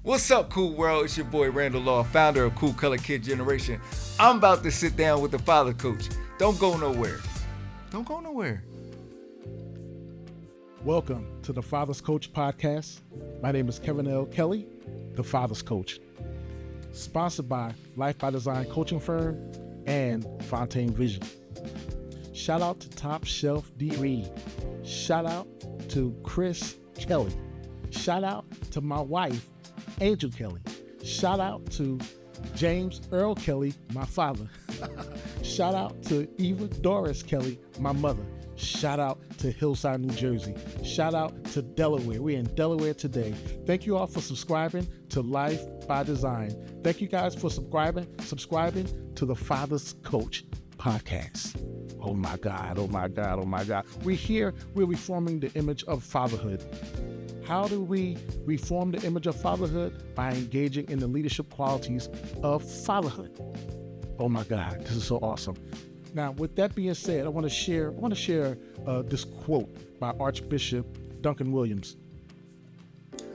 What's up, cool world? It's your boy Randall Law, founder of Kool Kolored Kid Generation. I'm about to sit down with the Father Coach. Don't go nowhere. Don't go nowhere. Welcome to the Father's Coach podcast. My name is Kevin Kelley, the Father's Coach. Sponsored by Life by Design coaching firm and FONTAINE Vision. Shout out to Top Shelf D. Reed. Shout out to Chris Kelley. Shout out to my wife, Angel Kelley. Shout out to James Earl Kelley, my father. Shout out to Eva Doris Kelley, my mother. Shout out to Hillside, New Jersey. Shout out to Delaware. We're in Delaware today. Thank you all for subscribing to Life by Design. Thank you guys for subscribing to the Father's Coach podcast. Oh my God. We're here, we're reforming the image of fatherhood. How do we reform the image of fatherhood? By engaging in the leadership qualities of fatherhood. Oh my God, this is so awesome. Now, with that being said, I want to share this quote by Archbishop Duncan Williams.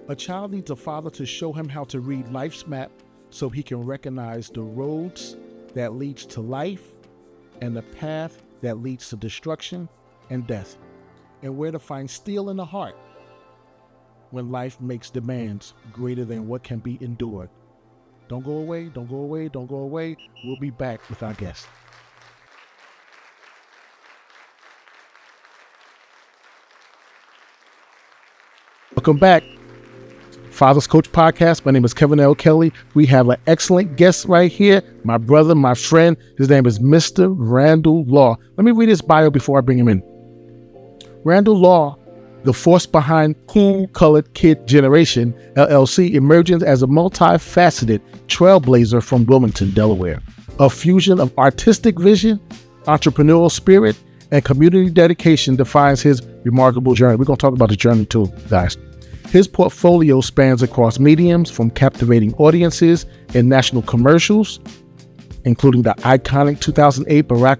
A child needs a father to show him how to read life's map so he can recognize the roads that leads to life and the path that leads to destruction and death, and where to find steel in the heart when life makes demands greater than what can be endured. Don't go away. We'll be back with our guest. Welcome back. Father's Coach Podcast. My name is Kevin L. Kelley. We have an excellent guest right here. My brother, my friend. His name is Mr. Randall Law. Let me read his bio before I bring him in. Randall Law, the force behind Kool Kolored Kid Generation, LLC, emerges as a multifaceted trailblazer from Wilmington, Delaware. A fusion of artistic vision, entrepreneurial spirit, and community dedication defines his remarkable journey. We're going to talk about the journey too, guys. His portfolio spans across mediums, from captivating audiences in national commercials, including the iconic 2008 Barack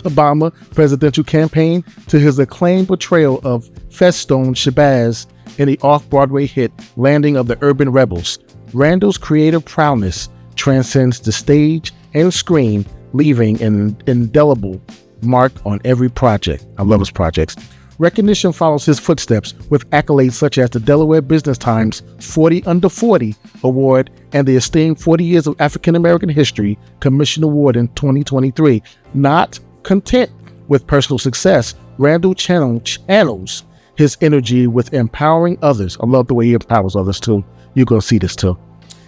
Obama presidential campaign, to his acclaimed portrayal of Festone Shabazz in the off-Broadway hit Landing of the Urban Rebels. Randall's creative prowess transcends the stage and screen, leaving an indelible mark on every project. I love his projects. Recognition follows his footsteps with accolades such as the Delaware Business Times 40 Under 40 Award and the esteemed 40 Years of African American History Commission Award in 2023. Not content with personal success, Randall channels his energy with empowering others. I love the way he empowers others too. You're going to see this too.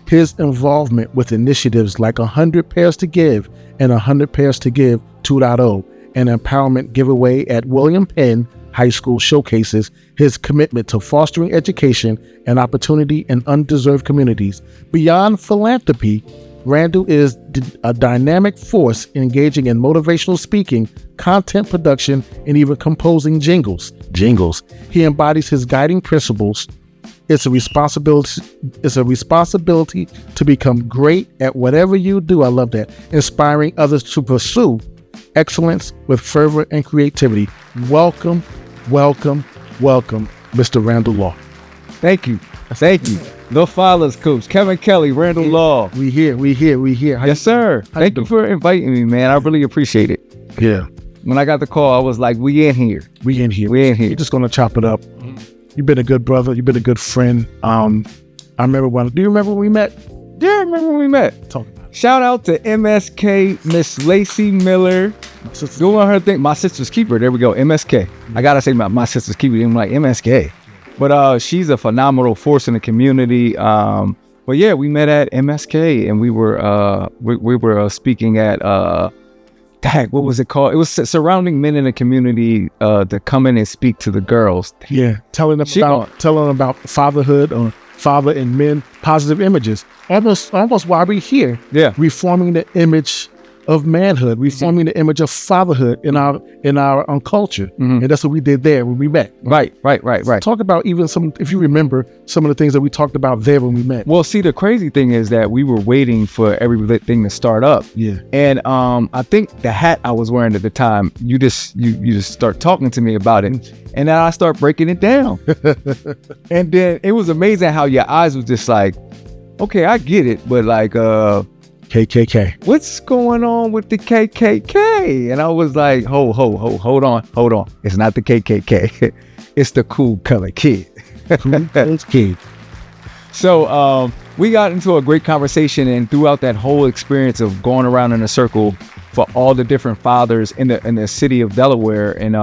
His involvement with initiatives like 100 Pairs to Give and 100 Pairs to Give 2.0, an empowerment giveaway at William Penn High School showcases his commitment to fostering education and opportunity in undeserved communities. Beyond philanthropy, Randall is a dynamic force engaging in motivational speaking, content production, and even composing jingles. He embodies his guiding principles. It's a responsibility to become great at whatever you do. I love that. Inspiring others to pursue excellence with fervor and creativity. Welcome, Mr. Randall Law. Thank you. The Father's Coach, Kevin Kelley, Randall Law. We here. Yes, sir. Thank you for inviting me, man. I really appreciate it. Yeah. When I got the call, I was like, we in here. We're just going to chop it up. You've been a good brother. You've been a good friend. I remember do you remember when we met? Yeah, I remember when we met. Talk about it. Shout out to MSK, Miss Lacey Miller. Doing her thing. My sister's keeper. There we go. MSK. I got to say my sister's keeper. I'm like, MSK. But she's a phenomenal force in the community. But yeah, we met at MSK and we were speaking at, what was it called? It was surrounding men in the community to come in and speak to the girls. Yeah, telling them about fatherhood or father and men, positive images. Almost why we're here. Yeah. Reforming the image of manhood. We forming the image of fatherhood in our culture, and that's what we did there when we met. Right. Talk about even some, if you remember, some of the things that we talked about there when we met. Well, see, the crazy thing is that we were waiting for everything to start up. Yeah. And I think the hat I was wearing at the time, you just start talking to me about it, and then I start breaking it down. And then it was amazing how your eyes was just like, okay, I get it, but like KKK. what's going on with the KKK? And I was like, hold on. It's not the KKK. It's the Kool Kolored Kid. Kool Kolored Kid. So we got into a great conversation, and throughout that whole experience of going around in a circle for all the different fathers in the city of Delaware, and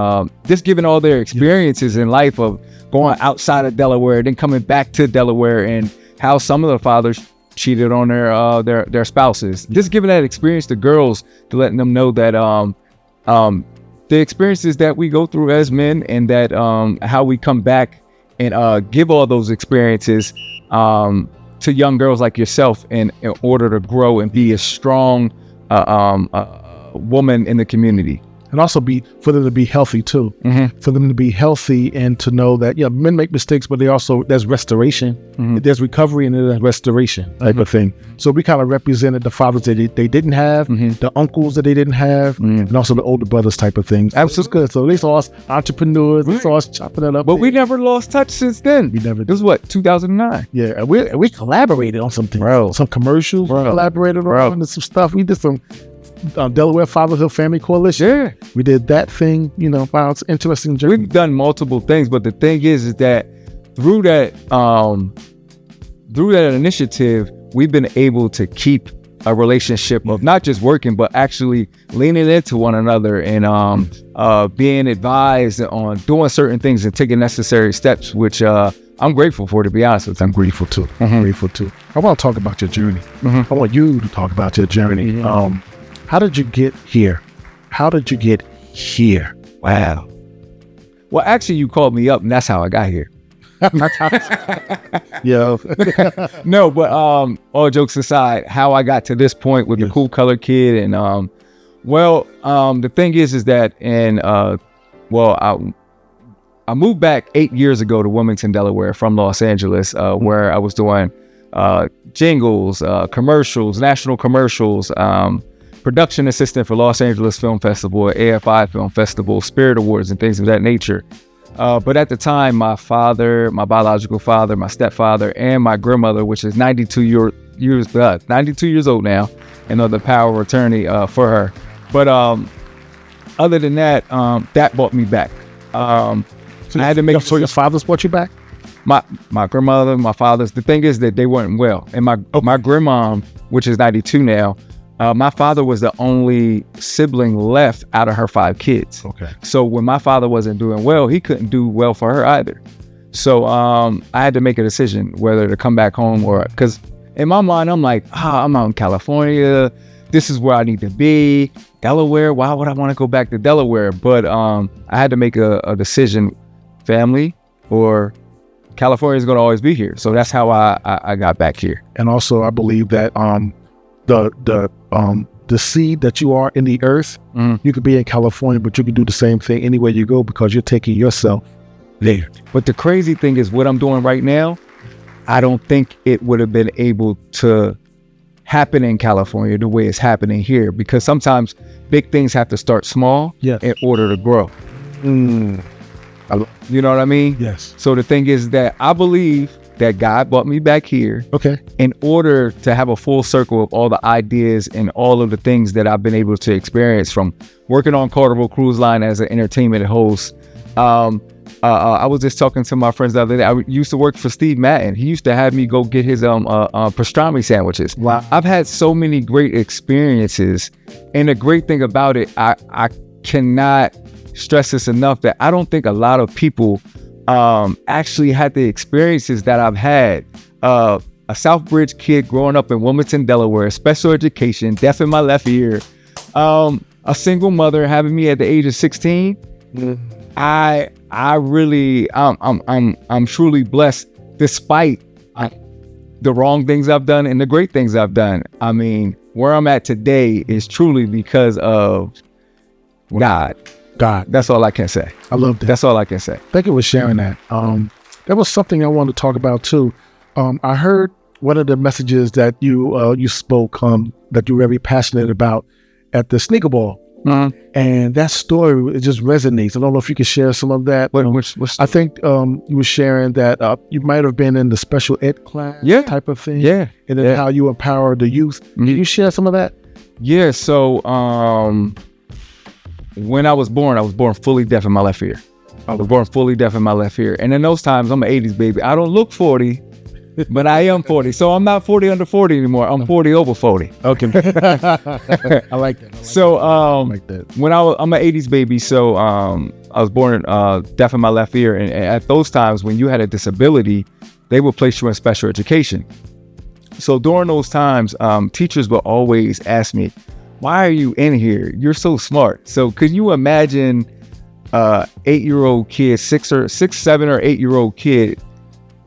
just giving all their experiences in life of going outside of Delaware, then coming back to Delaware, and how some of the fathers cheated on their spouses. Just giving that experience to girls, to letting them know that the experiences that we go through as men, and that how we come back and give all those experiences to young girls like yourself in order to grow and be a strong woman in the community. And also for them to be healthy too. For them to be healthy and to know that, men make mistakes, but there's restoration, there's recovery, and there's restoration type of thing. So we kind of represented the fathers that they didn't have, the uncles that they didn't have, and also the older brothers type of things. Absolutely. Good. So they saw us entrepreneurs, they saw us chopping it up. But we never lost touch since then. We never. This was what, 2009? Yeah, and we collaborated on something. Bro. Some commercials, we collaborated on, and some stuff. We did some Delaware Fatherhood Family Coalition. Yeah. We did that thing, wow, it's an interesting journey. We've done multiple things, but the thing is that through that initiative, we've been able to keep a relationship of not just working, but actually leaning into one another, and being advised on doing certain things and taking necessary steps, which I'm grateful for, to be honest with you. I'm grateful too. Grateful too. I want to talk about your journey. I want you to talk about your journey. How did you get here? Wow. Well, actually, you called me up, and that's how I got here. Yeah. No, but all jokes aside, how I got to this point with the Kool Kolored Kid, and the thing is that I moved back 8 years ago to Wilmington, Delaware from Los Angeles, where I was doing jingles, commercials, national commercials, production assistant for Los Angeles Film Festival, AFI Film Festival, Spirit Awards, and things of that nature. But at the time, my father, my biological father, my stepfather, and my grandmother, which is 92 years old now, and the power of attorney for her. But other than that, that brought me back. I had to make. So your fathers brought you back? My grandmother, my fathers. The thing is that they weren't well, and my grandmom, which is 92 now. My father was the only sibling left out of her 5 kids. Okay. So when my father wasn't doing well, he couldn't do well for her either. So I had to make a decision whether to come back home or, because in my mind, I'm like, I'm out in California. This is where I need to be. Delaware, why would I want to go back to Delaware? But I had to make a decision, family or California is going to always be here. So that's how I got back here. And also, I believe that the seed that you are in the earth, you could be in California, but you can do the same thing anywhere you go because you're taking yourself there. But the crazy thing is what I'm doing right now, I don't think it would have been able to happen in California the way it's happening here, because sometimes big things have to start small in order to grow. You know what I mean? Yes. So the thing is that I believe that God brought me back here in order to have a full circle of all the ideas and all of the things that I've been able to experience from working on Carnival Cruise Line as an entertainment host. I was just talking to my friends the other day. I used to work for Steve Madden. He used to have me go get his pastrami sandwiches. Wow. I've had so many great experiences, and the great thing about it, I cannot stress this enough, that I don't think a lot of people actually had the experiences that I've had. A Southbridge kid growing up in Wilmington, Delaware, special education, deaf in my left ear, a single mother having me at the age of 16. I'm truly blessed, despite the wrong things I've done and the great things I've done. I mean, where I'm at today is truly because of God. That's all I can say. I love that. That's all I can say. Thank you for sharing that. That was something I wanted to talk about too. I heard one of the messages that you spoke that you're very passionate about at the Sneaker Ball. And that story, it just resonates. I don't know if you could share some of that. I think you were sharing that you might have been in the special ed class type of thing. Yeah. And then how you empower the youth. Can you share some of that? Yeah. So when I was born fully deaf in my left ear. I was born fully deaf in my left ear. And in those times, I'm an 80s baby. I don't look 40, but I am 40. So I'm not 40 under 40 anymore. I'm 40 over 40. Okay. I like that. When I'm an 80s baby, so I was born deaf in my left ear. And at those times, when you had a disability, they would place you in special education. So during those times, teachers would always ask me, why are you in here? You're so smart. So could you imagine 8-year-old kid, 6, 7 or 8-year-old kid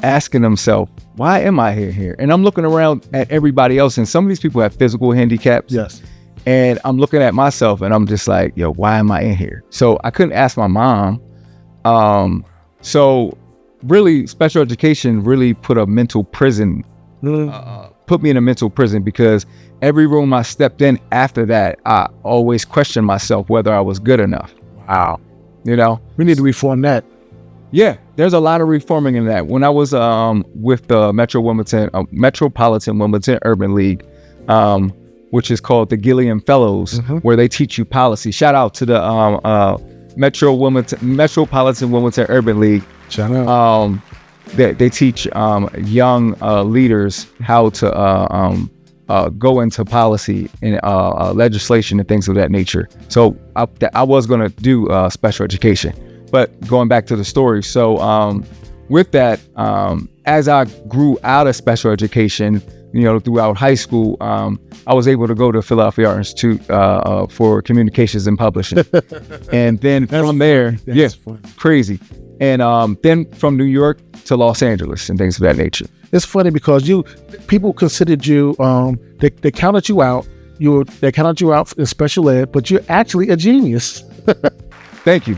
asking himself, why am I here? And I'm looking around at everybody else, and some of these people have physical handicaps. Yes. And I'm looking at myself and I'm just like, yo, why am I in here? So I couldn't ask my mom. So really special education really put a mental prison, put me in a mental prison, because every room I stepped in after that, I always questioned myself whether I was good enough. Wow. You know, we need to reform that. Yeah, there's a lot of reforming in that. When I was with the Metropolitan Wilmington Urban League, which is called the Gilliam Fellows, where they teach you policy. Shout out to the Metropolitan Wilmington Urban League. Shout out. They teach young leaders how to go into policy and legislation and things of that nature. So I was going to do special education. But going back to the story, so with that, as I grew out of special education, you know, throughout high school, I was able to go to Philadelphia Art Institute for Communications and Publishing. And then from there, crazy. And then from New York to Los Angeles and things of that nature. It's funny because people considered you, they counted you out. They counted you out in special ed, but you're actually a genius. Thank you.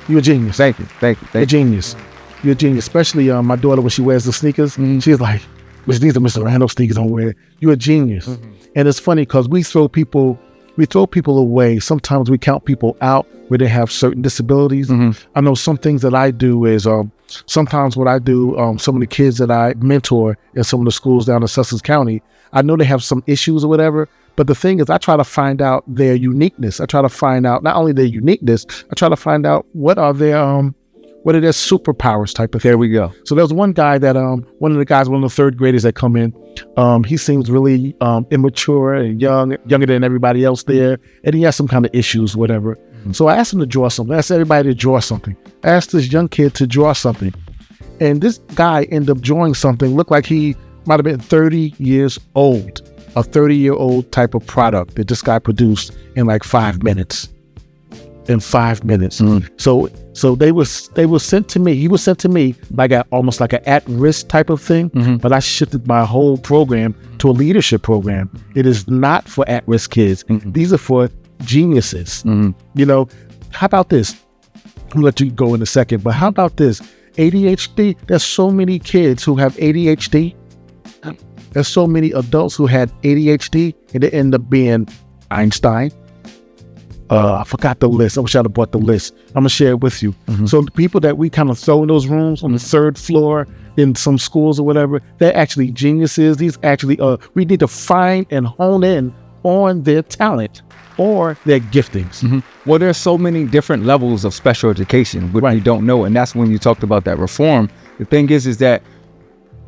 You're a genius. Thank you. You're a genius. You're a genius. Especially my daughter, when she wears the sneakers, she's like, these are Mr. Randall sneakers I'm wearing. You're a genius. And it's funny because we throw people away. Sometimes we count people out where they have certain disabilities. I know some things that I do is sometimes what I do, some of the kids that I mentor in some of the schools down in Sussex County, I know they have some issues or whatever. But the thing is, I try to find out their uniqueness. I try to find out not only their uniqueness, I try to find out what are their superpowers type of thing. There we go. So there was one guy that, one of the third graders that come in, he seems really immature and younger than everybody else there. And he has some kind of issues, whatever. So I asked him to draw something. I asked everybody to draw something. I asked this young kid to draw something. And this guy ended up drawing something, looked like he might have been 30 years old. A 30-year-old type of product that this guy produced in like 5 minutes. In 5 minutes. So they were sent to me. He was sent to me like almost like an at-risk type of thing. But I shifted my whole program to a leadership program. It is not for at-risk kids. These are for geniuses. You know, how about this? I'll let you go in a second, but how about this? ADHD. There's so many kids who have ADHD. There's so many adults who had ADHD and they end up being Einstein. I forgot the list. I wish I'd have brought the list. I'm going to share it with you. So the people that we kind of throw in those rooms on the third floor in some schools or whatever, they're actually geniuses. These actually, we need to find and hone in on their talent or their giftings. Well, there's so many different levels of special education, which you don't know. And that's when you talked about that reform. The thing is that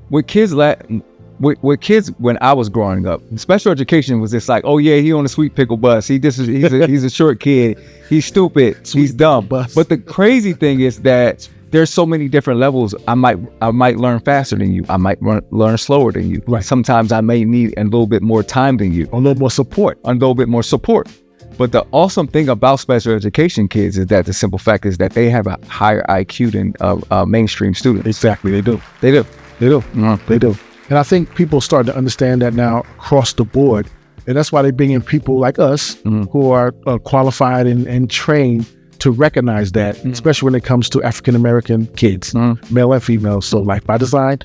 with kids when I was growing up, special education was just like, oh yeah, he on a sweet pickle bus. He's a short kid. He's stupid. He's dumb. But the crazy thing is that there's so many different levels. I might learn faster than you. I might learn slower than you. Sometimes I may need a little bit more time than you. A little more support. But the awesome thing about special education kids is that the simple fact is that they have a higher IQ than mainstream students. Exactly, they do. They do. And I think people start to understand that now across the board. And that's why they bring in people like us who are qualified and trained to recognize that, especially when it comes to African-American kids, male and female. So Life by Design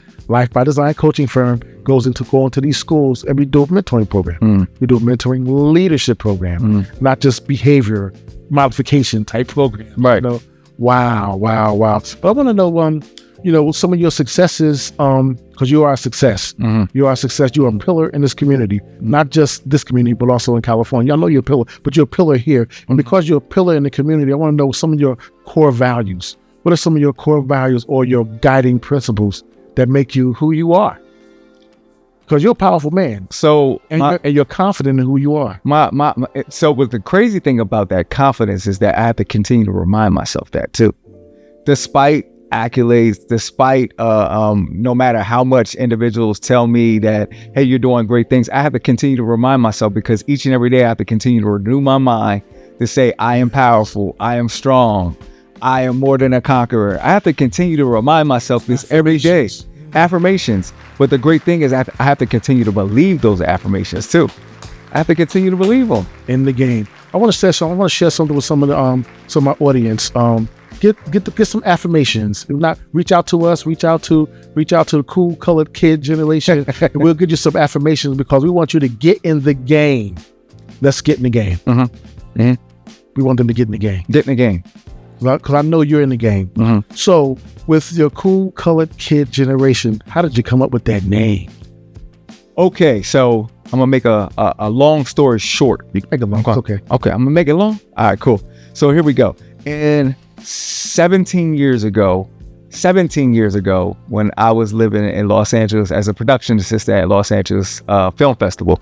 coaching firm goes into going to these schools, and we do a mentoring program. We do a mentoring leadership program, not just behavior modification type program. Right. You know? Wow. But I want to know, some of your successes, because you are a success. You are a success. You're a pillar in this community, not just this community, but also in California. I know you're a pillar, but you're a pillar here. And because you're a pillar in the community, I want to know some of your core values. What are some of your core values or your guiding principles that make you who you are? Because you're a powerful man. So and you're confident in who you are. So what the crazy thing about that confidence is that I have to continue to remind myself that too. Despite accolades, despite no matter how much individuals tell me that, hey, you're doing great things, I have to continue to remind myself, because each and every day I have to continue to renew my mind to say, I am powerful, I am strong, I am more than a conqueror. I have to continue to remind myself this every day. Affirmations. But the great thing is I have to continue to believe those affirmations too. I have to continue to believe them. In the game. I want to share something with some of my audience. Get some affirmations. If not, reach out to us. Reach out to the Kool Kolored Kid Generation. And we'll give you some affirmations, because we want you to get in the game. Let's get in the game. We want them to get in the game. Get in the game. Because I know you're in the game. So with your Kool Kolored Kid Generation, how did you come up with that name? Okay, so I'm gonna make a long story short. You can make it long. Okay, I'm gonna make it long. All right, cool. So here we go. And 17 years ago, when I was living in Los Angeles as a production assistant at Los Angeles Film Festival,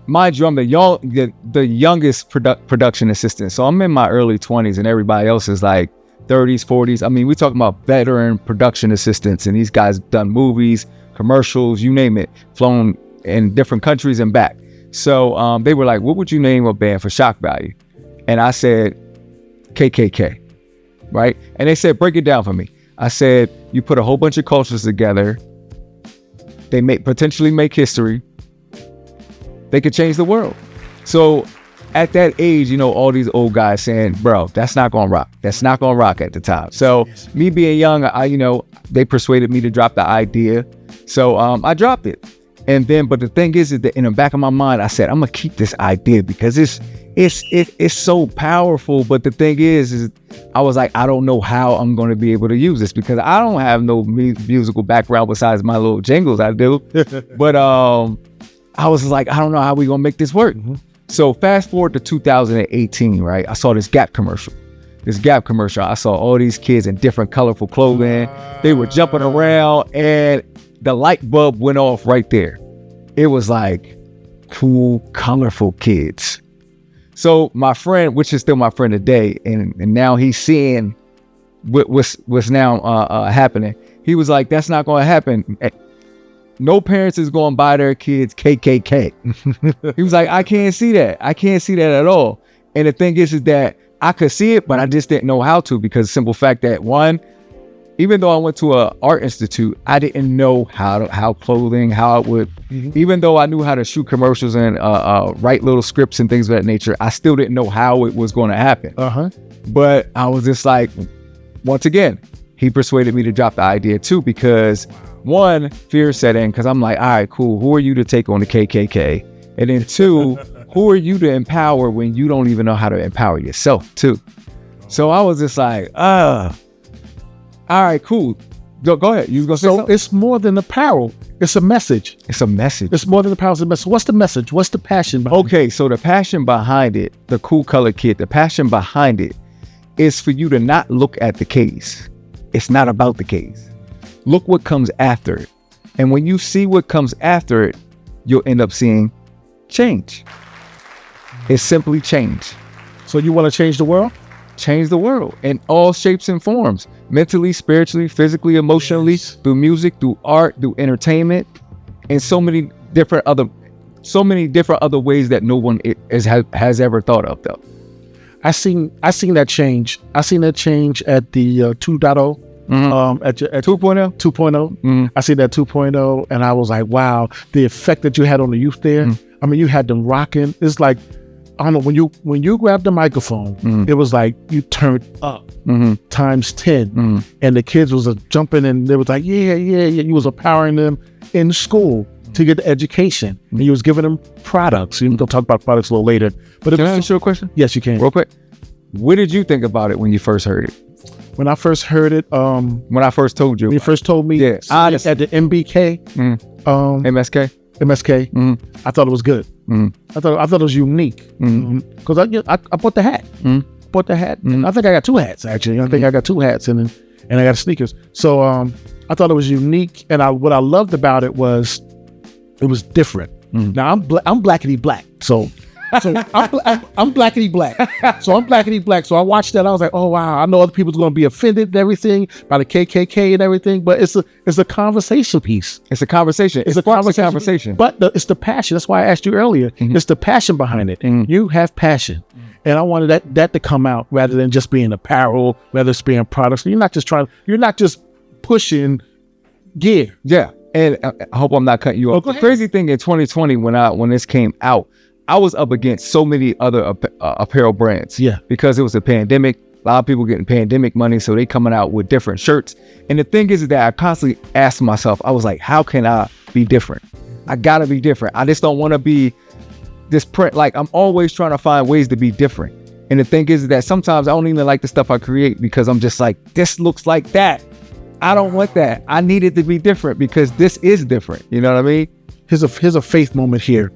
mind you, I'm the youngest production assistant. So I'm in my early 20s, and everybody else is like 30s, 40s. I mean, we're talking about veteran production assistants, and these guys done movies, commercials, you name it, flown in different countries and back. So they were like, what would you name a band for shock value? And I said, KKK, right? And they said, break it down for me. I said, you put a whole bunch of cultures together, they potentially make history, they could change the world. So at that age, all these old guys saying, bro, that's not gonna rock. That's not gonna rock at the time. So me being young, they persuaded me to drop the idea. So I dropped it. And then, but the thing is that in the back of my mind, I said, I'm gonna keep this idea because it's so powerful. But the thing is I was like, I don't know how I'm gonna be able to use this, because I don't have no musical background besides my little jingles I do. But I was like, I don't know how we gonna make this work. So fast forward to 2018, right? I saw this Gap commercial. I saw all these kids in different colorful clothing. They were jumping around, and the light bulb went off right there. It was like cool, colorful kids. So my friend, which is still my friend today, and now he's seeing what's now happening. He was like, that's not going to happen. No parents is going to buy their kids KKK. He was like, I can't see that. I can't see that at all. And the thing is that I could see it, but I just didn't know how to, because the simple fact that, one, even though I went to an art institute, I didn't know how clothing, how it would, even though I knew how to shoot commercials and write little scripts and things of that nature, I still didn't know how it was going to happen. But I was just like, once again, he persuaded me to drop the idea too, because one, fear set in, because I'm like, all right, cool. Who are you to take on the KKK? And then two, who are you to empower when you don't even know how to empower yourself too? So I was just like, all right, cool. Go ahead. You was gonna say something? It's more than apparel. It's a message. It's a message. It's more than apparel. It's a message. What's the message? What's the passion behind it? Okay, so the passion behind it, the Kool Kolored Kid, the passion behind it is for you to not look at the case. It's not about the case. Look what comes after it. And when you see what comes after it, you'll end up seeing change. It's simply change. So you want to change the world? Change the world in all shapes and forms, mentally, spiritually, physically, emotionally, through music, through art, through entertainment, and so many different other ways that no one has ever thought of though. I seen that change. I seen that change at the 2.0 at 2.0? 2.0. I see that 2.0, and I was like, wow, the effect that you had on the youth there. I mean, you had them rocking. It's like, I don't know, when you grabbed the microphone, it was like you turned up times 10, and the kids was jumping, and they was like, yeah. You was empowering them in school to get the education, and you was giving them products. We'll talk about products a little later. But can I ask you a question? Yes, you can. Real quick. What did you think about it when you first heard it? When I first heard it, when I first told you, when you first told me, yeah, at the MBK, MSK, I thought it was good. I thought it was unique because I bought the hat. Bought the hat. I think I got 2 hats actually. I think I got 2 hats and I got sneakers. So I thought it was unique, and what I loved about it was it was different. Now I'm blackity black, so I'm blackity black. So I'm blackity black. So I watched that. I was like, oh wow, I know other people's going to be offended and everything by the KKK and everything, but it's a conversation piece. It's a conversation. It's a conversation. But it's the passion. That's why I asked you earlier. It's the passion behind it. You have passion. And I wanted that to come out rather than just being apparel, whether it's being products. You're not just pushing gear. Yeah. And I hope I'm not cutting you off. The crazy thing in 2020, when this came out, I was up against so many other apparel brands. Yeah. Because it was a pandemic. A lot of people getting pandemic money, so they coming out with different shirts. And the thing is that I constantly asked myself, I was like, how can I be different? I gotta be different. I just don't want to be this print. Like, I'm always trying to find ways to be different. And the thing is that sometimes I don't even like the stuff I create because I'm just like, this looks like that. I don't want that. I need it to be different because this is different. You know what I mean? Here's a faith moment here.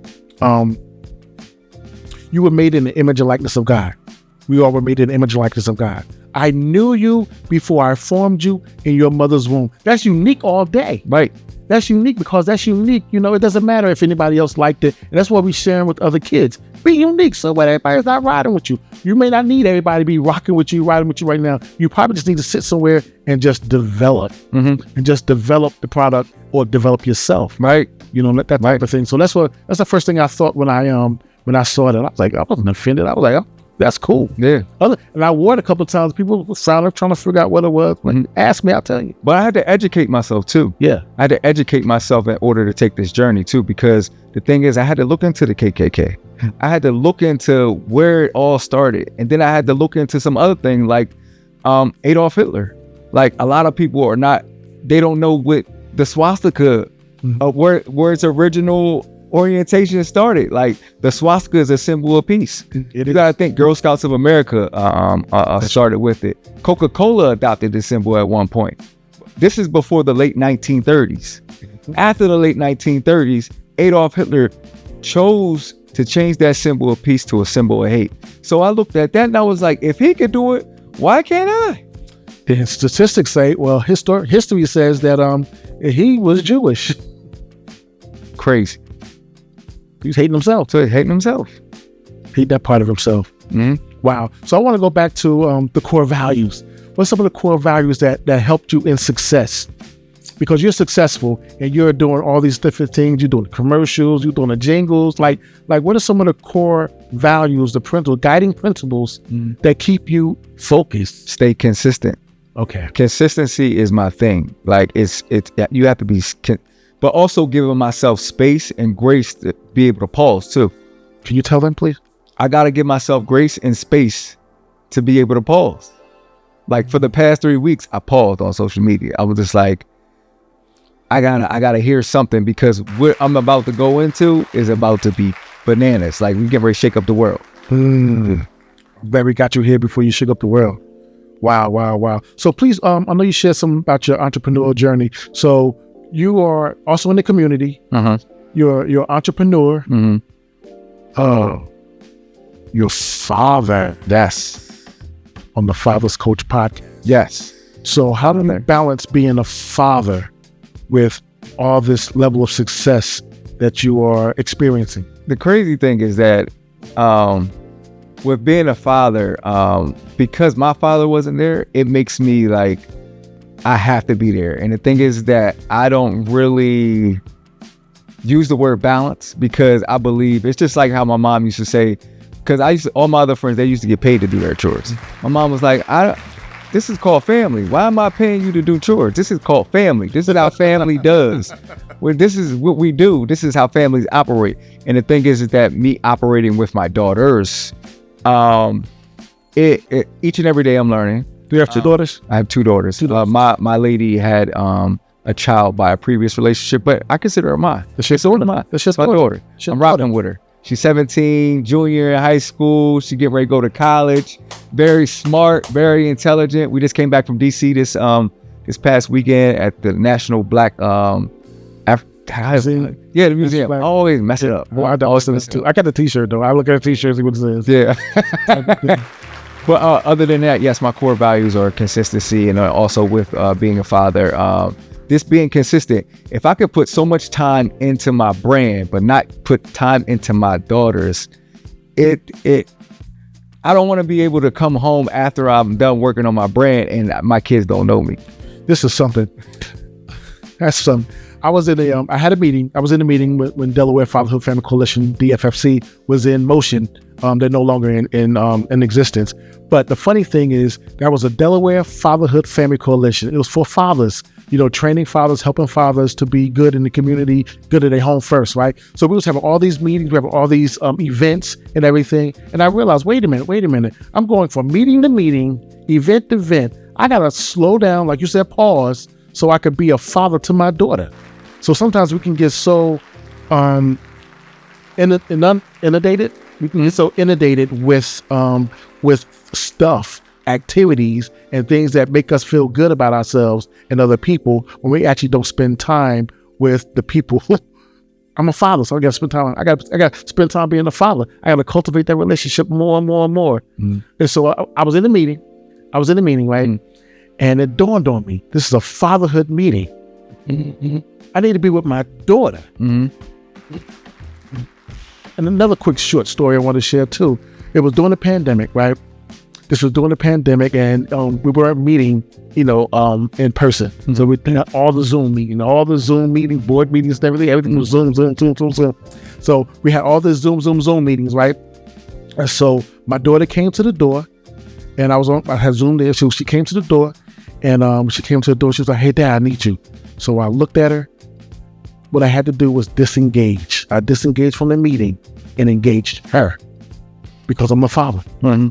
You were made in the image and likeness of God. We all were made in the image and likeness of God. I knew you before I formed you in your mother's womb. That's unique all day. Right. That's unique because that's unique. You know, it doesn't matter if anybody else liked it. And that's what we're sharing with other kids. Be unique so that everybody's not riding with you. You may not need everybody to be rocking with you, riding with you right now. You probably just need to sit somewhere and just develop. And just develop the product or develop yourself. Right. You know, that type of thing. So that's the first thing I thought when I saw it. I was like, I wasn't offended. I was like, oh, that's cool. Yeah. And I wore it a couple of times. People were silent, trying to figure out what it was. Like, ask me, I'll tell you. But I had to educate myself too. Yeah. I had to educate myself in order to take this journey too, because the thing is, I had to look into the KKK. I had to look into where it all started. And then I had to look into some other thing like Adolf Hitler. Like, a lot of people they don't know what the swastika, where its original orientation started. Like, the swastika is a symbol of peace. You gotta think Girl Scouts of America started with it. Coca-Cola adopted this symbol at one point. This is before the late 1930s. After the late 1930s, Adolf Hitler chose to change that symbol of peace to a symbol of hate. So I looked at that and I was like, if he could do it, why can't I? The statistics say, well, history says that he was Jewish. Crazy. He's hating himself. So he's hating himself. Hate that part of himself. Wow. So I want to go back to the core values. What's some of the core values that helped you in success? Because you're successful and you're doing all these different things. You're doing commercials, you're doing the jingles. Like what are some of the core values, the guiding principles that keep you focused? Stay consistent. Okay. Consistency is my thing. Like, it's you have to be, but also giving myself space and grace to be able to pause too. Can you tell them, please? I got to give myself grace and space to be able to pause. Like, for the past 3 weeks, I paused on social media. I was just like, I gotta hear something, because what I'm about to go into is about to be bananas. Like, we get ready to shake up the world. Glad we got you here before you shake up the world. Wow. So please, I know you shared some about your entrepreneurial journey. So you are also in the community. You're an entrepreneur. Your father. Yes. On the Father's Coach podcast. Yes. So how do you balance being a father with all this level of success that you are experiencing? The crazy thing is that with being a father, because my father wasn't there, it makes me like, I have to be there. And the thing is that I don't really use the word balance, because I believe it's just like how my mom used to say, because all my other friends, they used to get paid to do their chores. My mom was like, This is called family. Why am I paying you to do chores? This is called family. This is how family does. This is what we do. This is how families operate. And the thing is that me operating with my daughters, each and every day I'm learning. Do you have two daughters? I have two daughters. My lady had a child by a previous relationship, but I consider her mine. She's my daughter. I'm rocking with her. She's 17, junior in high school. She getting ready to go to college. Very smart, very intelligent. We just came back from DC this past weekend at the National Black the museum. I always mess it up. Well, I got the T-shirt though. I look at the T-shirt, see what it says. Yeah. But other than that, yes, my core values are consistency, and also with being a father. This being consistent, if I could put so much time into my brand, but not put time into my daughters, I don't want to be able to come home after I'm done working on my brand and my kids don't know me. This is something. That's something. I was in I had a meeting. I was in a meeting when Delaware Fatherhood Family Coalition, DFFC, was in motion. They're no longer in existence. But the funny thing is, there was a Delaware Fatherhood Family Coalition. It was for fathers, training fathers, helping fathers to be good in the community, good in their home first, right? So we was having all these meetings, we have all these events and everything. And I realized, wait a minute. I'm going from meeting to meeting, event to event. I got to slow down, like you said, pause, so I could be a father to my daughter. So sometimes we can get so inundated. We can get so inundated with stuff, activities, and things that make us feel good about ourselves and other people when we actually don't spend time with the people. I'm a father, so I got to spend time. I got to spend time being a father. I got to cultivate that relationship more and more and more. Mm. And so I was in the meeting. Right? Mm. And it dawned on me, this is a fatherhood meeting. Mm-hmm. I need to be with my daughter. Mm-hmm. And another quick short story I want to share too. It was during the pandemic, right? This was during the pandemic, and we were meeting, in person. Mm-hmm. So we had all the Zoom meetings, board meetings, and everything was Zoom. So we had all the Zoom meetings, right? And so my daughter came to the door, and I had Zoom there. So she came to the door, and she was like, "Hey, Dad, I need you." So I looked at her. What I had to do was disengage. I disengaged from the meeting and engaged her because I'm a father. Mm-hmm.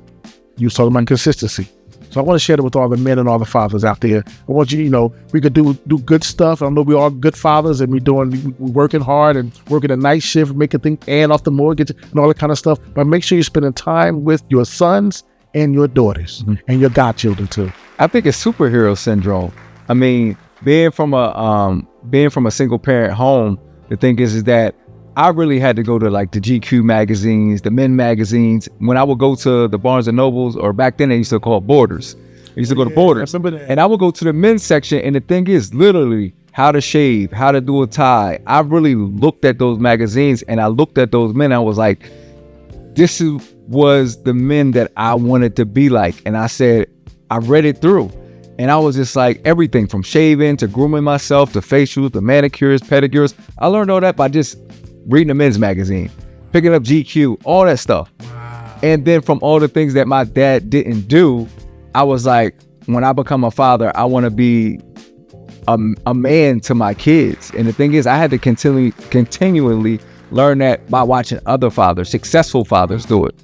You saw my consistency. So I want to share that with all the men and all the fathers out there. I want you, we could do good stuff. I know we're all good fathers and we're working hard and working a night shift, making things paying off the mortgage and all that kind of stuff. But make sure you're spending time with your sons and your daughters and your godchildren too. I think it's superhero syndrome. I mean, being from a single parent home, the thing is that I really had to go to like the GQ magazines, the men magazines. When I would go to the Barnes and Nobles, or back then they used to call Borders. I used to go to Borders. And I would go to the men's section, and the thing is literally how to shave, how to do a tie. I really looked at those magazines and I looked at those men. I was like, this was the men that I wanted to be like. And I said, I read it through. And I was just like, everything from shaving to grooming myself to facials, to manicures, pedicures. I learned all that by just reading the men's magazine, picking up GQ, all that stuff. Wow. And then from all the things that my dad didn't do, I was like, when I become a father, I want to be a man to my kids. And the thing is, I had to continually learn that by watching other fathers, successful fathers, do it.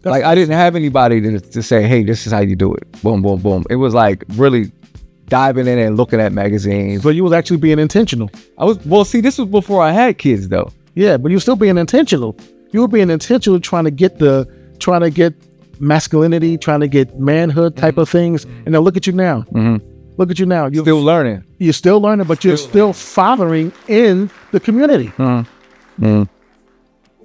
Like, I didn't have anybody to say, hey, this is how you do it. Boom, boom, boom. It was like really diving in and looking at magazines. So you was actually being intentional. This was before I had kids though. Yeah, but you were still being intentional. You were being intentional trying to get masculinity, trying to get manhood type of things. And now look at you now. Mm-hmm. Look at you now. You're still learning. You're still learning, but you're still fathering in the community. Mm-hmm. Mm-hmm.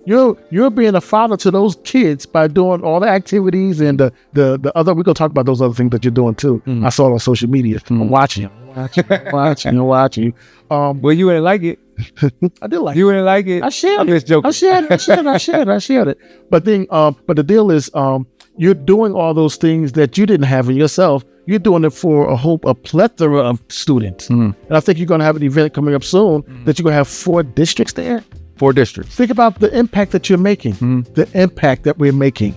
You're being a father to those kids by doing all the activities and the other. We're gonna talk about those other things that you're doing too. Mm-hmm. I saw it on social media. Mm-hmm. I'm watching you. Well, you didn't like it. I did like it. You didn't like it. I shared I'm it. just joking. I shared it. But the deal is, you're doing all those things that you didn't have in yourself. You're doing it for a plethora of students. Mm-hmm. And I think you're gonna have an event coming up soon that you're gonna have 4 districts there. 4 districts. Think about the impact that you're making, the impact that we're making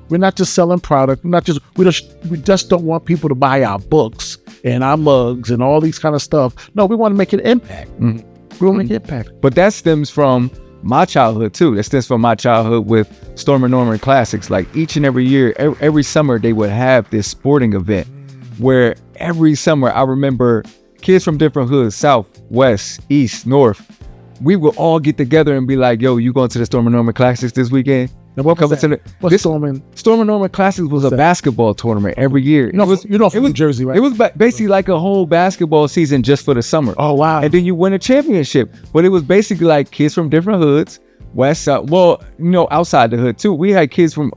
We're not just selling product. We just don't want people to buy our books and our mugs and all these kind of stuff. No, we want to make an impact. We want to make an impact. But that stems from my childhood too. That stems from my childhood with Storm and Norman Classics. Like each and every year, every summer, they would have this sporting event where every summer, I remember kids from different hoods, South, West, East, North, we would all get together and be like, yo, you going to the Storm and Norman Classics this weekend? And what was that? Storm and Norman Classics was a basketball tournament every year. You're not from New Jersey, right? It was basically like a whole basketball season just for the summer. Oh, wow. And then you win a championship. But it was basically like kids from different hoods, West, South, outside the hood too. We had kids from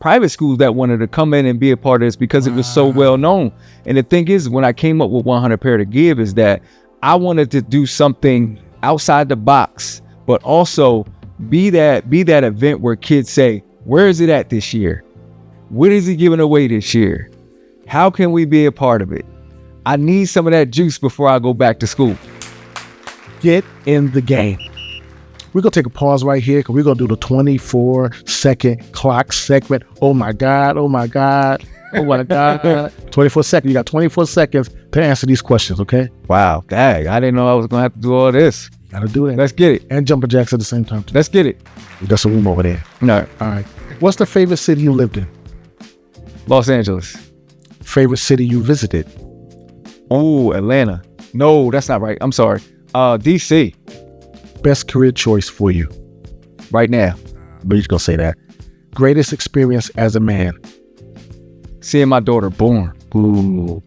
private schools that wanted to come in and be a part of this because it was so well known. And the thing is, when I came up with 100 Pair to Give, is that I wanted to do something outside the box, but also be that event where kids say, where is it at this year? What is he giving away this year? How can we be a part of it? I need some of that juice before I go back to school. Get in the game. We're going to take a pause right here because we're going to do the 24-second clock segment. Oh my God. 24 seconds. You got 24 seconds to answer these questions, okay? Wow. Dang, I didn't know I was going to have to do all this. Gotta do it. Let's get it. And jumper jacks at the same time, too. Let's get it. There's a room over there. No. All right. What's the favorite city you lived in? Los Angeles. Favorite city you visited? Oh, Atlanta. No, that's not right. I'm sorry. DC. Best career choice for you? Right now. But you're gonna say that. Greatest experience as a man? Seeing my daughter born. Ooh.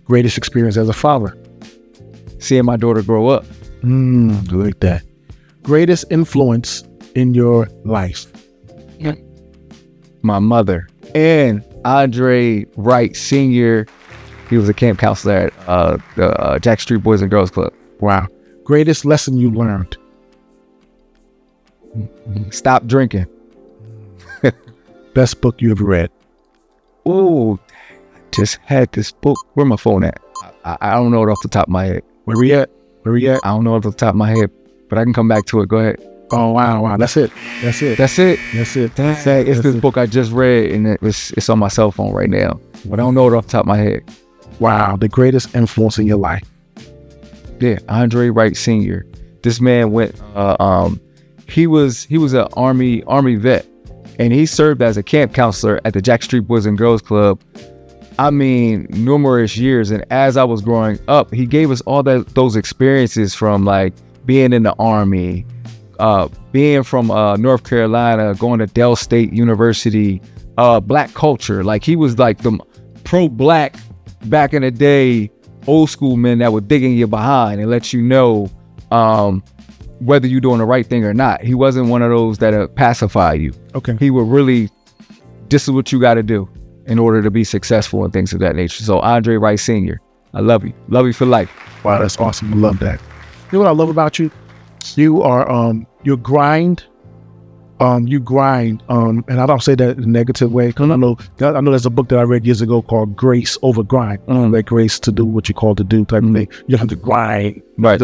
Greatest experience as a father? Seeing my daughter grow up. I like that. Greatest influence in your life? My mother. And Andre Wright Sr. He was a camp counselor at the Jack Street Boys and Girls Club. Wow. Greatest lesson you learned? Stop drinking. Best book you ever read? Oh, I just had this book. Where my phone at? I don't know it off the top of my head. Where we at? I don't know off the top of my head, but I can come back to it. Go ahead. Oh, wow. That's it. It's this book I just read, and it's on my cell phone right now, but I don't know it off the top of my head. Wow. The greatest influence in your life? Yeah, Andre Wright Sr. This man went, he was an army vet, and he served as a camp counselor at the Jack Street Boys and Girls Club. I mean, numerous years. And as I was growing up, he gave us all those experiences from like being in the army, being from North Carolina, going to Dell State University, black culture. Like he was like the pro-black back in the day, old school men that would dig in your behind and let you know whether you're doing the right thing or not. He wasn't one of those that pacify you. Okay. He would really, this is what you got to do in order to be successful and things of that nature. So Andre Wright Sr., I love you. Love you for life. Wow, that's awesome. I love that. You know what I love about you? You are, you grind, and I don't say that in a negative way, because I know there's a book that I read years ago called Grace Over Grind. Like grace to do what you're called to do type of thing. You have to grind, right?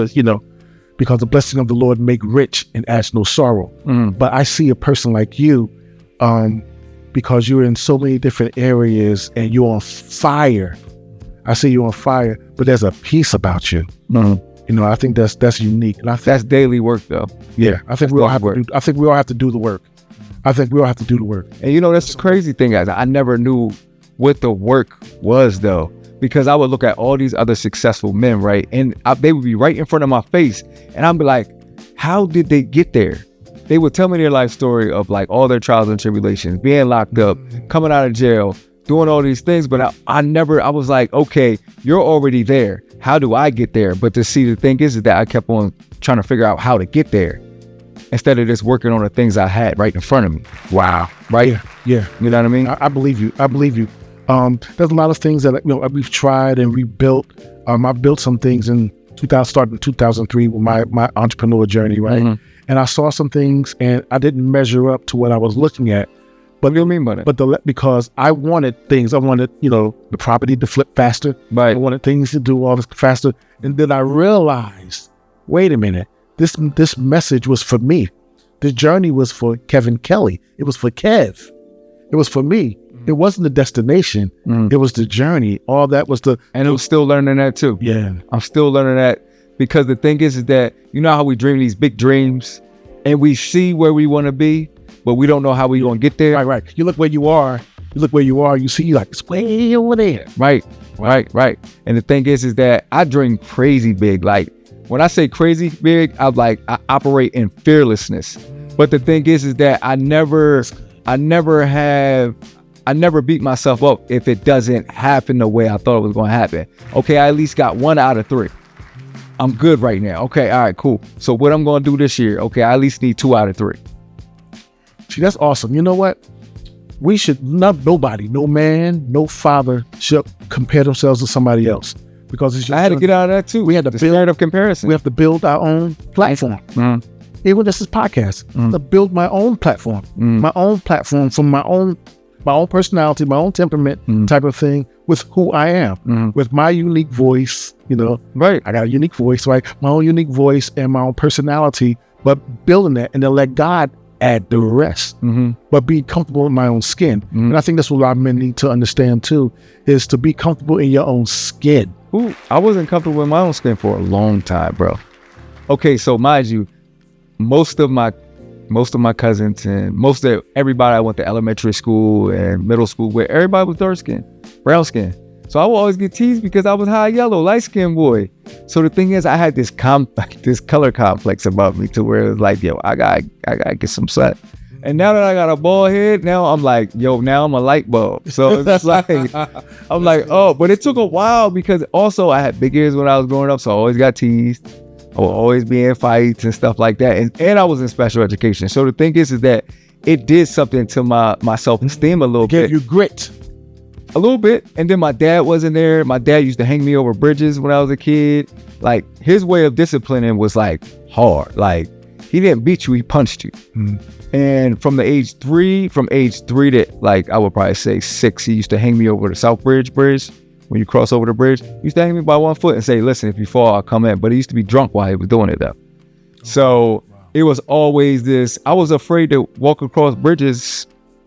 Because the blessing of the Lord make rich and adds no sorrow. But I see a person like you, because you're in so many different areas and you're on fire. I see you on fire, but there's a peace about you. I think that's unique. And that's daily work, though. Yeah, I think we all have to do the work. And that's the crazy thing, guys. I never knew what the work was, though, because I would look at all these other successful men, right, and they would be right in front of my face, and I'd be like, "How did they get there?" They would tell me their life story of like all their trials and tribulations, being locked up, coming out of jail, doing all these things. But I was like, okay, you're already there. How do I get there? But to see, the thing is that I kept on trying to figure out how to get there instead of just working on the things I had right in front of me. Wow. Right? Yeah. You know what I mean? I believe you. There's a lot of things that we've tried and rebuilt. I built some things starting in 2003 with my entrepreneur journey, right? And I saw some things and I didn't measure up to what I was looking at. But what do you mean by that? Because I wanted things. I wanted, the property to flip faster. Right. I wanted things to do all this faster. And then I realized, wait a minute, this message was for me. This journey was for Kevin Kelley. It was for Kev. It was for me. It wasn't the destination. It was the journey. All that was and I'm still learning that too. Yeah. I'm still learning that, because the thing is that, you know how we dream these big dreams and we see where we want to be, but we don't know how we going to get there. Right. You look where you are. You see, like, it's way over there. Right. And the thing is that I dream crazy big. Like, when I say crazy big, I operate in fearlessness. But the thing is that I never beat myself up if it doesn't happen the way I thought it was going to happen. Okay, I at least got 1 out of 3. I'm good right now. Okay, all right, cool. So what I'm going to do this year, okay, I at least need 2 out of 3. See, that's awesome. You know what? We should nobody, no man, no father should compare themselves to somebody else, because I had to get out of that too. We had to build spirit of comparison. We have to build our own platform. Even this is podcast. To build my own platform, from my own personality, my own temperament type of thing, with who I am, with my unique voice. You know, right? I got a unique voice, right? My own unique voice and my own personality, but building that and then let God add the rest, but be comfortable in my own skin. And I think that's what a lot of men need to understand too, is to be comfortable in your own skin. Ooh, I wasn't comfortable in my own skin for a long time, bro. Okay, so mind you, most of my cousins and most of everybody I went to elementary school and middle school with, everybody was dark skin, brown skin. So I would always get teased because I was high yellow, light skinned boy. So the thing is, I had this color complex about me to where it was like, yo, I gotta get some sun. And now that I got a bald head, now I'm like, yo, now I'm a light bulb. So it's like, I'm like, oh, but it took a while because also I had big ears when I was growing up, so I always got teased. I would always be in fights and stuff like that. And I was in special education. So the thing is that it did something to my self-esteem a little bit. Gave you grit. A little bit. And then my dad wasn't there. My dad used to hang me over bridges when I was a kid. Like, his way of disciplining was like hard. Like, he didn't beat you, he punched you. And from age 3 to, like, I would probably say 6, he used to hang me over the South Bridge. When you cross over the bridge, he used to hang me by 1 foot and say, listen, if you fall, I'll come in. But he used to be drunk while he was doing it though. So it was always this, I was afraid to walk across bridges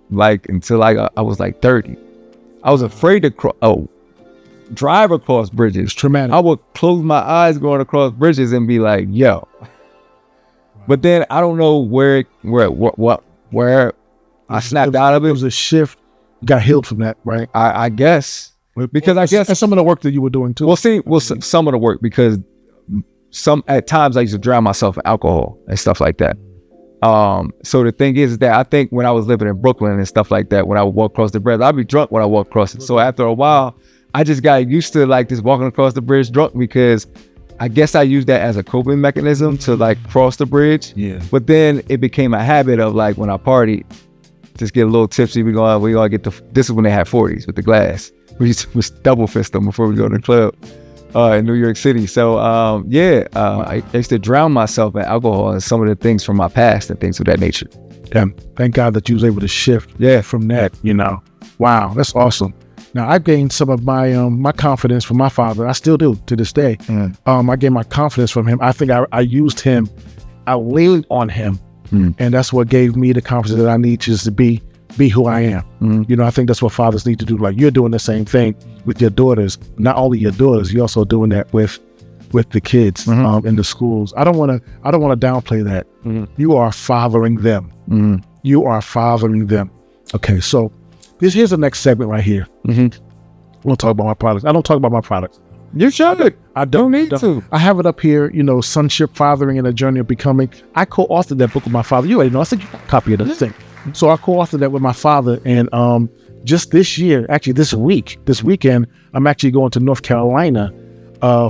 like until I was like 30. I was afraid to drive across bridges. It's traumatic. I would close my eyes going across bridges and be like, yo. But then I don't know where I snapped out of it. It was a shift. You got healed from that, right? I guess. Because I guess. And some of the work that you were doing too. Some of the work, because at times I used to drown myself in alcohol and stuff like that. So the thing is that I think when I was living in Brooklyn and stuff like that, when I would walk across the bridge, I'd be drunk when I walked across it. So after a while, I just got used to like just walking across the bridge drunk, because I guess I used that as a coping mechanism to like cross the bridge. Yeah. But then it became a habit of like when I partied, just get a little tipsy. We gonna get this is when they had 40s with the glass. We used to double fist them before we go to the club. In New York City. So I used to drown myself in alcohol and some of the things from my past and things of that nature. Damn, thank God that you was able to shift from that, you know. Wow, that's awesome. Now I gained some of my my confidence from my father. I still do to this day. I gained my confidence from him. I think I used him, I leaned on him, and that's what gave me the confidence that I need just to be who I am. You know, I think that's what fathers need to do. Like, you're doing the same thing with your daughters. Not only your daughters, you're also doing that with the kids in the schools. I don't want to downplay that. You are fathering them. You are fathering them. Okay, so here's the next segment right here. We'll talk about my products. I don't talk about my products. You should. I don't need to. I have it up here, you know, Sonship, Fathering and a Journey of Becoming. I co-authored that book with my father. You already know. I said you got a copy of this thing. So I co-authored that with my father, and just this year, actually this weekend, I'm actually going to North Carolina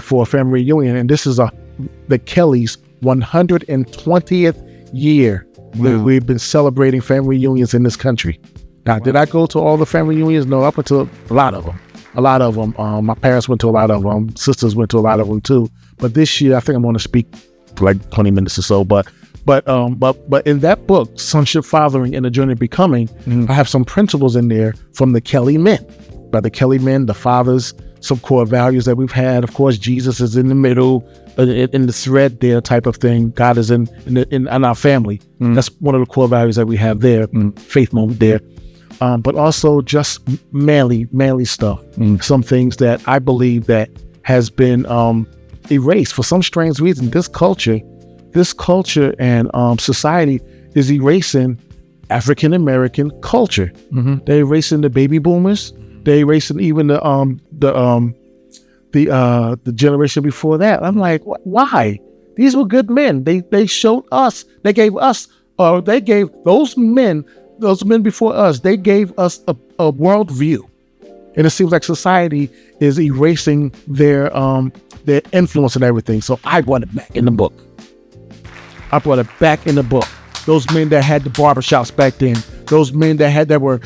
for a family reunion, and this is the Kelleys' 120th year that we've been celebrating family reunions in this country. Now, did I go to all the family reunions? No, up until a lot of them. My parents went to a lot of them. Sisters went to a lot of them too. But this year, I think I'm going to speak for like 20 minutes or so. But in that book, Sonship, Fathering and a Journey of Becoming, I have some principles in there from the Kelley men. By the Kelley men, the fathers, some core values that we've had. Of course, Jesus is in the middle, in the thread there type of thing. God is in our family. That's one of the core values that we have there, faith moment there. but also just manly stuff. Some things that I believe that has been erased for some strange reason. This culture and society is erasing African American culture. They're erasing the baby boomers. They're erasing even the generation before that. I'm like, why? These were good men. They showed us. They gave us. They gave those men before us. They gave us a world view, and it seems like society is erasing their influence and everything. So I brought it back in the book. Those men that had the barbershops back then. Those men that were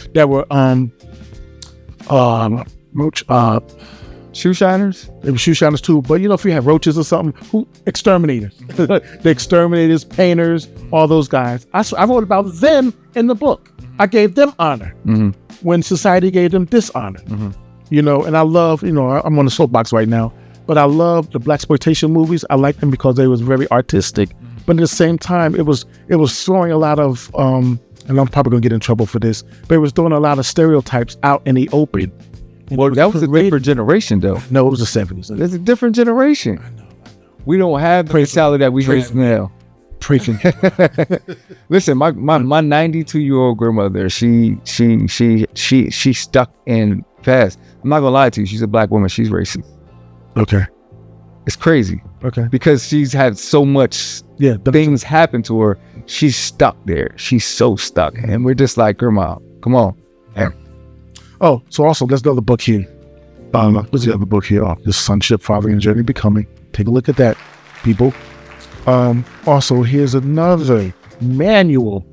Shoe shiners? They were shoe shiners too. But if you have roaches or something, exterminators. The exterminators, painters, all those guys. I wrote about them in the book. I gave them honor when society gave them dishonor. And I love, I'm on the soapbox right now, but I love the blaxploitation movies. I like them because they was very artistic. But at the same time, it was throwing a lot of, and I'm probably gonna get in trouble for this, but it was throwing a lot of stereotypes out in the open. Well, that was a different generation, though. No, it was the 70s. It's a different generation. I know. We don't have the mentality that we have now. Listen, my 92-year-old grandmother, she stuck in fast. I'm not gonna lie to you. She's a black woman. She's racist. Okay. It's crazy. Okay. Because she's had so much things happen to her. She's stuck there. She's so stuck. And we're just like, Grandma, come on. Yeah. Oh, so also there's another book here. What's the other book here? Oh, the Sonship, Fathering and Journey Becoming. Take a look at that, people. Also, here's another manual.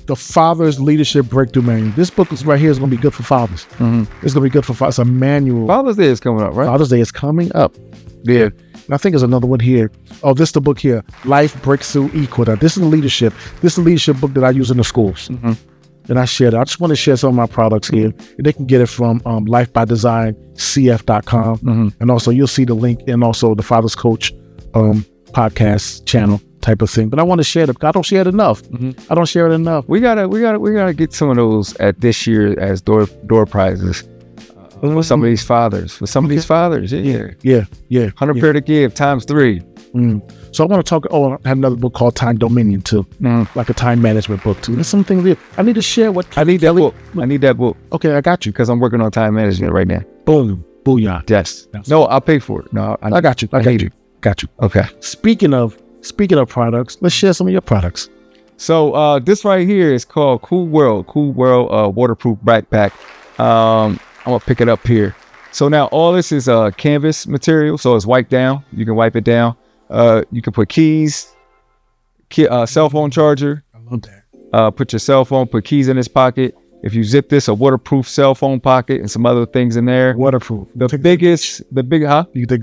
The Father's Leadership Breakthrough Manual. This book is right here is going to be good for fathers. It's going to be good for fathers. It's a manual. Father's Day is coming up, right? Father's Day is coming up. Yeah. And I think there's another one here. Oh, this is the book here. Life Breakthrough Equal. This is leadership. This is a leadership book that I use in the schools. And I shared it. I just want to share some of my products here. And they can get it from lifebydesignCF.com. And also you'll see the link and also the Father's Coach podcast channel type of thing. But I want to share it. I don't share it enough. I don't share it enough. We gotta get some of those at this year as door prizes. For some of these fathers. For some of these fathers. Yeah. 100 pair to give times 3. So I want to talk. Oh, I have another book called Time Dominion too, like a time management book too. There's something there. I need to share what I need. I need that book. Okay, I got you because I'm working on time management right now. Boom, booyah. Yes. No, I'll pay for it. No, I got you. I got you. Okay. Speaking of products, let's share some of your products. So this right here is called Cool World waterproof backpack. I'm gonna pick it up here. So now all this is canvas material, so it's wiped down. You can wipe it down. You can put keys, cell phone charger. I love that. Put your cell phone, put keys in this pocket. If you zip this, a waterproof cell phone pocket and some other things in there. Waterproof. You can take it to the beach? You can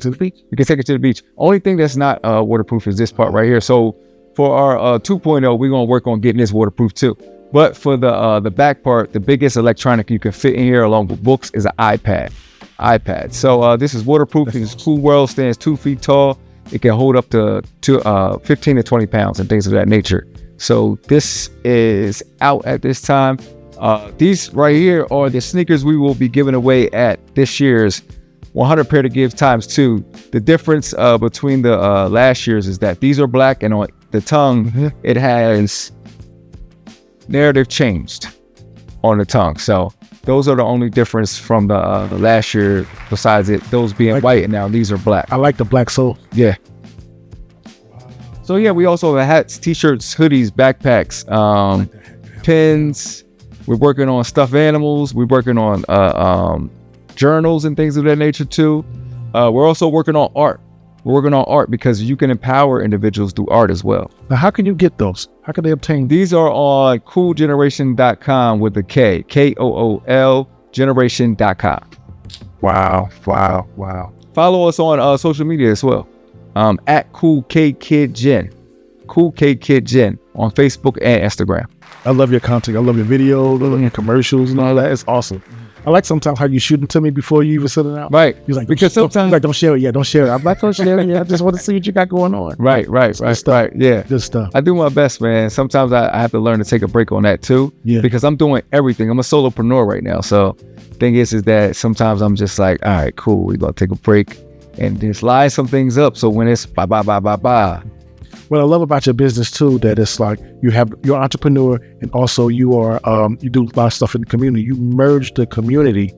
take it to the beach. Only thing that's not waterproof is this part right here. So for our 2.0, we're gonna work on getting this waterproof too. But for the back part, the biggest electronic you can fit in here along with books is an iPad. So this is waterproof. This is Cool World, stands 2 feet tall. It can hold up to 15 to 20 pounds and things of that nature. So this is out at this time. These right here are the sneakers we will be giving away at this year's 100 pair to give times 2. The difference between the last year's is that these are black and on the tongue, it has narrative changed on the tongue. So those are the only difference from the last year, besides those being white and now these are black. I like the black sole. Yeah. So yeah, we also have hats, t-shirts, hoodies, backpacks, pins. We're working on stuffed animals. We're working on journals and things of that nature too. We're also working on art. We're working on art because you can empower individuals through art as well. Now, how can you get those? How can they obtain? These are on koolgeneration.com with a K, KOOL generation.com. Wow. Follow us on social media as well. At Kool Kid Gen. Kool Kid Gen on Facebook and Instagram. I love your content. I love your videos, I love your commercials and all that. It's awesome. I like sometimes how you shoot them to me before you even send it out. Right. He's like, because sometimes like, don't share it. Yeah, don't share it. I'm like, don't share it. Yeah, I just want to see what you got going on. Right. Yeah. Good stuff. I do my best, man. Sometimes I have to learn to take a break on that too. Yeah. Because I'm doing everything. I'm a solopreneur right now. So thing is that sometimes I'm just like, all right, cool. We're going to take a break and just line some things up. So when it's bye. What I love about your business too, that it's like you're an entrepreneur and also you are you do a lot of stuff in the community. You merge the community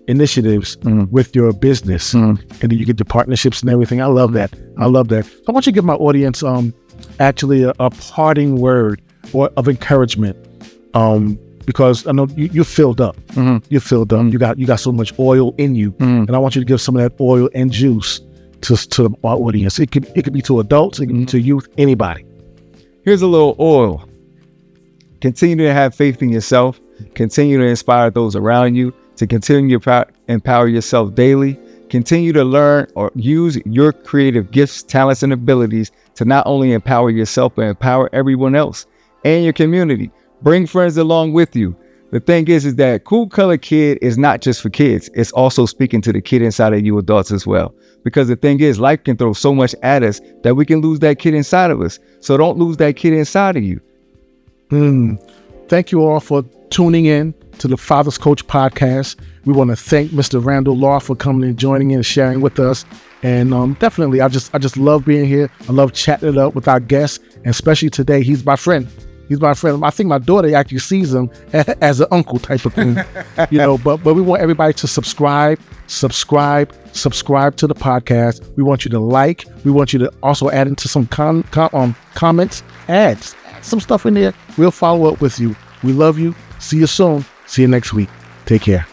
initiatives with your business, and then you get the partnerships and everything. I love that. So I want you to give my audience actually a parting word or of encouragement, because I know you filled up. You're filled up. You got so much oil in you, and I want you to give some of that oil and juice to our audience. It could be to adults, it could be to youth, anybody. Here's a little oil. Continue to have faith in yourself. Continue to inspire those around you to continue to empower yourself daily. Continue to learn or use your creative gifts, talents, and abilities to not only empower yourself, but empower everyone else and your community. Bring friends along with you. The thing is that Kool Kolored Kid is not just for kids. It's also speaking to the kid inside of you adults as well. Because the thing is, life can throw so much at us that we can lose that kid inside of us. So don't lose that kid inside of you. Thank you all for tuning in to the Father's Coach podcast. We want to thank Mr. Randall Law for coming and joining in and sharing with us. And definitely, I just love being here. I love chatting it up with our guests, and especially today, he's my friend. I think my daughter actually sees him as an uncle type of thing, but we want everybody to subscribe to the podcast. We want you to like. We want you to also add into some comments, add some stuff in there. We'll follow up with you. We love you. See you soon. See you next week. Take care.